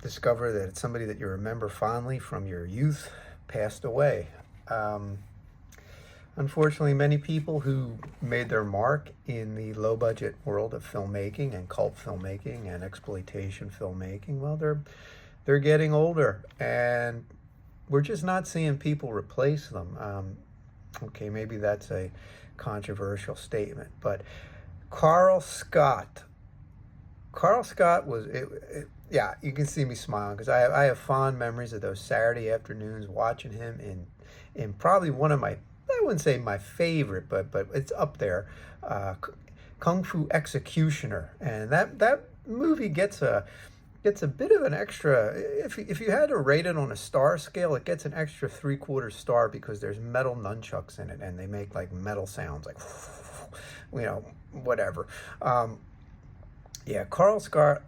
discover that it's somebody that you remember fondly from your youth passed away. Unfortunately, many people who made their mark in the low-budget world of filmmaking and cult filmmaking and exploitation filmmaking, well, they're getting older, and we're just not seeing people replace them. Okay, maybe that's a controversial statement, but Carl Scott was, yeah, you can see me smiling because I have fond memories of those Saturday afternoons watching him in probably one of my, I wouldn't say my favorite, but it's up there, Kung Fu Executioner. And that movie gets a bit of an extra, if you had to rate it on a star scale, it gets an extra 3/4 star because there's metal nunchucks in it and they make like metal sounds, like, whatever. Yeah, Carl Scott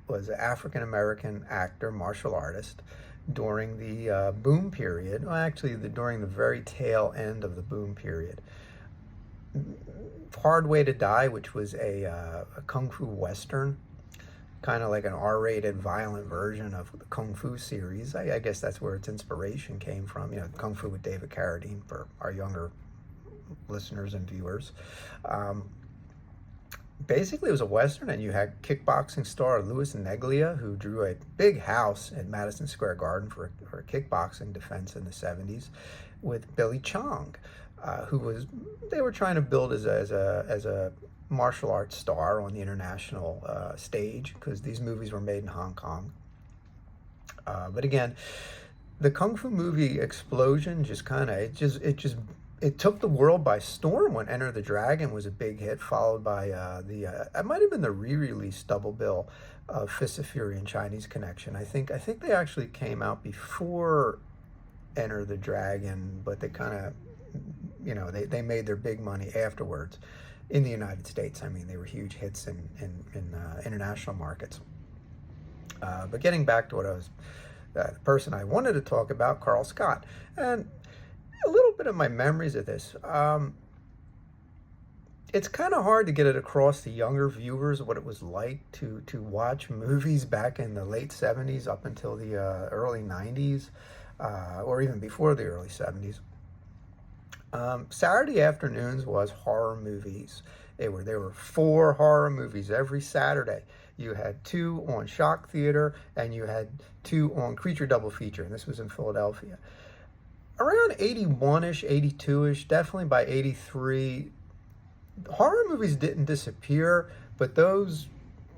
was an African-American actor, martial artist during the boom period. Well, actually, during the very tail end of the boom period. Hard Way to Die, which was a Kung Fu Western, kind of like an R-rated violent version of the Kung Fu series. I guess that's where its inspiration came from. Kung Fu with David Carradine for our younger listeners and viewers. Basically, it was a Western, and you had kickboxing star Louis Neglia, who drew a big house at Madison Square Garden for a kickboxing defense in the 70s, with Billy Chong, they were trying to build as a martial arts star on the international stage, because these movies were made in Hong Kong. But again, the Kung Fu movie explosion it took the world by storm when Enter the Dragon was a big hit, followed by it might have been the re-release double bill of Fists of Fury and Chinese Connection. I think they actually came out before Enter the Dragon, but they kind of, they made their big money afterwards in the United States. I mean, they were huge hits in international markets. But getting back to what the person I wanted to talk about, Carl Scott, and a little bit of my memories of this. It's kind of hard to get it across to younger viewers what it was like to watch movies back in the late 70s up until the early 90s, or even before the early 70s. Saturday afternoons was horror movies. There were 4 horror movies every Saturday. You had 2 on Shock Theater, and you had 2 on Creature Double Feature, and this was in Philadelphia. Around 81-ish, 82-ish, definitely by 83, horror movies didn't disappear, but those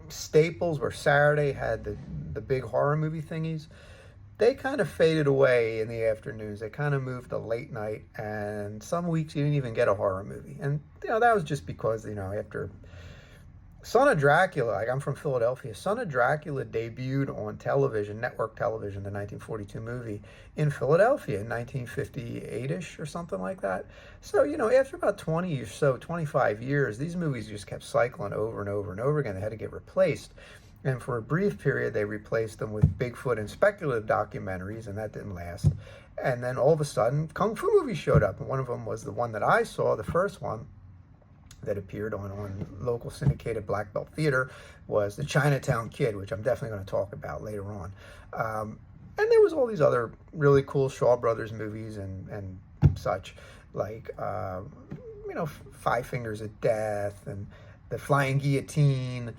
staples where Saturday had the big horror movie thingies, they kind of faded away in the afternoons. They kind of moved to late night, and some weeks you didn't even get a horror movie. And, that was just because, after Son of Dracula, like, I'm from Philadelphia, Son of Dracula debuted on television, network television, the 1942 movie, in Philadelphia in 1958-ish or something like that. So, after about 20 or so, 25 years, these movies just kept cycling over and over and over again. They had to get replaced. And for a brief period, they replaced them with Bigfoot and speculative documentaries, and that didn't last. And then all of a sudden, Kung Fu movies showed up, and one of them was the one that I saw, the first one, that appeared on local syndicated black belt theater, was the Chinatown Kid, which I'm definitely going to talk about later on. And there was all these other really cool Shaw Brothers movies and such, like, Five Fingers of Death and The Flying Guillotine,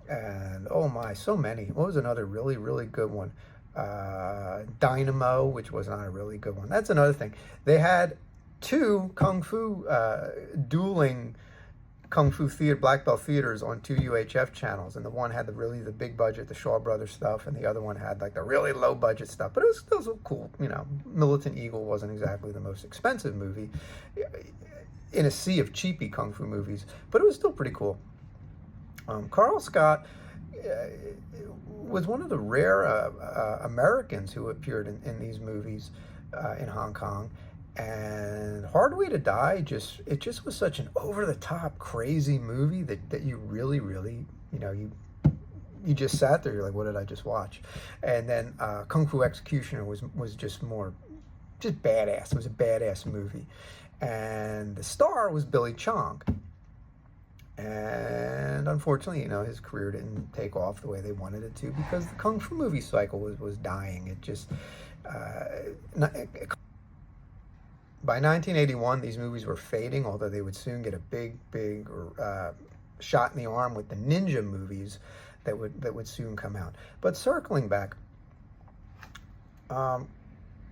and oh my, so many. What was another really, really good one? Dynamo, which was not a really good one. That's another thing. They had 2 Kung Fu dueling Kung Fu theater, black belt theaters on 2 UHF channels, and the one had the big budget, the Shaw Brothers stuff, and the other one had like the really low budget stuff. But it was still cool. Militant Eagle wasn't exactly the most expensive movie in a sea of cheapy Kung Fu movies, but it was still pretty cool. Carl Scott was one of the rare Americans who appeared in these movies in Hong Kong. And Hard Way to Die it just was such an over-the-top, crazy movie that you really, really, you just sat there. You're like, what did I just watch? And then Kung Fu Executioner was just badass. It was a badass movie, and the star was Billy Chong. And unfortunately, his career didn't take off the way they wanted it to, because the Kung Fu movie cycle was dying. It just, by 1981, these movies were fading, although they would soon get a big shot in the arm with the ninja movies that would soon come out. But circling back,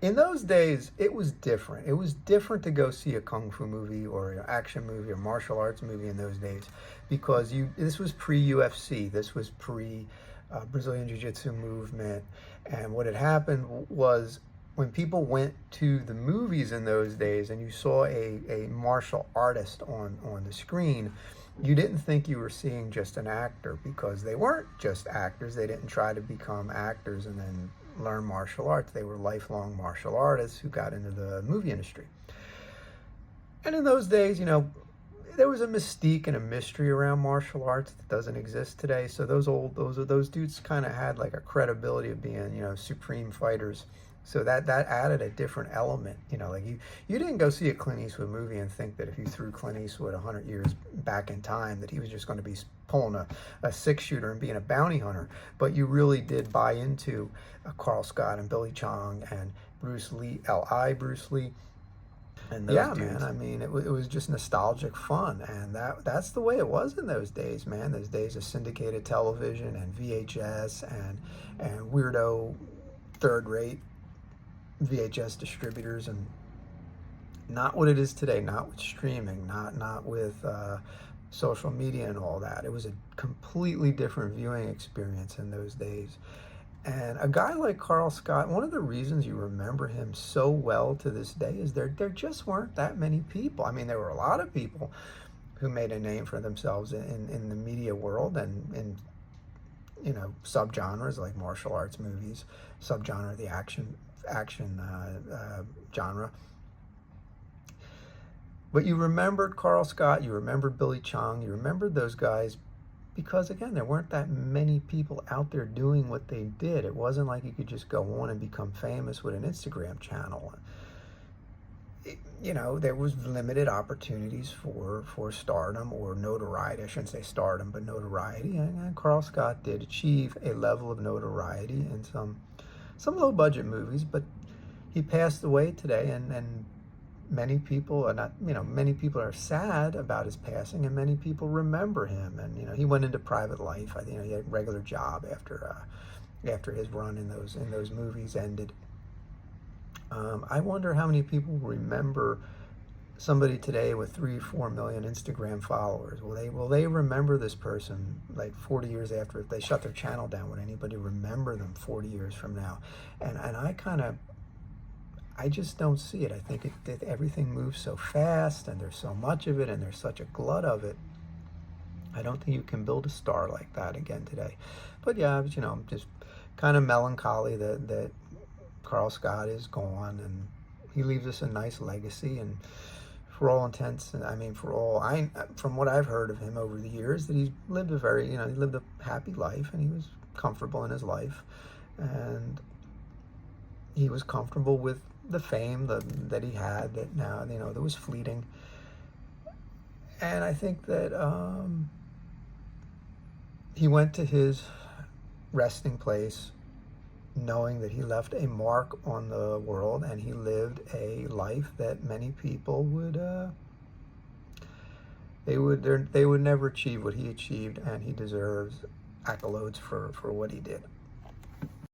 in those days, it was different. It was different to go see a Kung Fu movie or an action movie or martial arts movie in those days, because this was pre-UFC. This was pre-Brazilian Jiu-Jitsu movement. And what had happened was, when people went to the movies in those days and you saw a martial artist on the screen, you didn't think you were seeing just an actor, because they weren't just actors. They didn't try to become actors and then learn martial arts. They were lifelong martial artists who got into the movie industry. And in those days, there was a mystique and a mystery around martial arts that doesn't exist today. So those dudes kind of had like a credibility of being, supreme fighters. So that added a different element. Like you didn't go see a Clint Eastwood movie and think that if you threw Clint Eastwood 100 years back in time, that he was just going to be pulling a six-shooter and being a bounty hunter. But you really did buy into Carl Scott and Billy Chong and Bruce Lee, L.I. Bruce Lee. And yeah, dudes, man, I mean, it was just nostalgic fun. And that's the way it was in those days, man. Those days of syndicated television and VHS and weirdo third-rate VHS distributors, and not what it is today, not with streaming, not with social media and all that. It was a completely different viewing experience in those days. And a guy like Carl Scott, one of the reasons you remember him so well to this day is there just weren't that many people. I mean, there were a lot of people who made a name for themselves in the media world and subgenres like martial arts movies, subgenre the action genre. But you remembered Carl Scott, you remembered Billy Chong, you remembered those guys because, again, there weren't that many people out there doing what they did. It wasn't like you could just go on and become famous with an Instagram channel. There was limited opportunities for stardom or notoriety. I shouldn't say stardom, but notoriety. And Carl Scott did achieve a level of notoriety in some low-budget movies, but he passed away today, and many people are not, many people are sad about his passing, and many people remember him. And he went into private life. I think he had a regular job after his run in those movies ended. I wonder how many people remember somebody today with 3-4 million Instagram followers. Will they remember this person like 40 years after? If they shut their channel down, would anybody remember them 40 years from now? And I just don't see it. I think that everything moves so fast, and there's so much of it, and there's such a glut of it. I don't think you can build a star like that again today. But yeah, I'm just kind of melancholy that Carl Scott is gone, and he leaves us a nice legacy. And for all intents, and from what I've heard of him over the years, that he's lived he lived a happy life, and he was comfortable in his life, and he was comfortable with the fame that he had, that now, that was fleeting. And I think that he went to his resting place knowing that he left a mark on the world, and he lived a life that many people would they would never achieve what he achieved, and he deserves accolades for what he did.